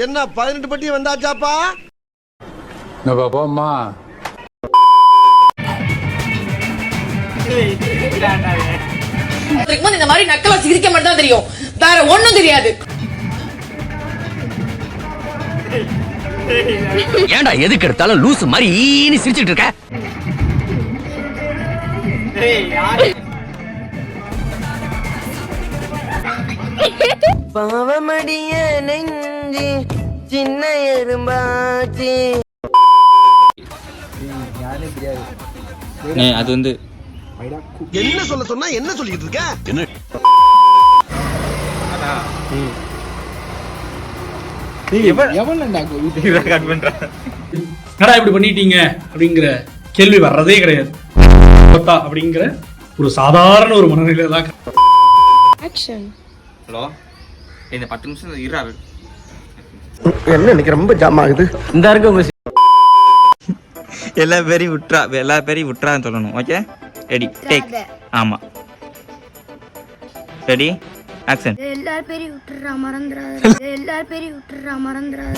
என்ன 18 பட்டி வந்தாச்சாப்பா? போம்மா. இந்த மாதிரி நக்கலா சிரிக்க மட்டும் தான் தெரியும், வேற ஒண்ணும் தெரியாது. ஏன்டா எதுக்கு எடுத்தாலும் லூசு மாதிரி ஈனி சிரிச்சிட்டு இருக்க? பாவமடிய நெஞ்சி சின்ன எறும்பாச்சி. அது வந்து என்ன சொல்ல சொன்னா என்ன சொல்லிட்டு இருக்க? என்னடா இப்படி பண்ணிட்டீங்க அப்படிங்கிற கேள்வி வர்றதே கிடையாது. அப்படிங்கிற ஒரு சாதாரண ஒரு மனநிலை தான். ஹலோ, இந்த 10 நிமிஷம் இராரு. என்ன இன்னைக்கு ரொம்ப ஜாம் ஆகுது. இந்த இருக்க உங்க எல்லா பேரையும் விட்டுறான்னு சொல்லணும். Okay, ready, take. ஆமா, ரெடி, ஆக்ஷன். எல்லார் பேரையும் விட்டுறா மறந்துடாத.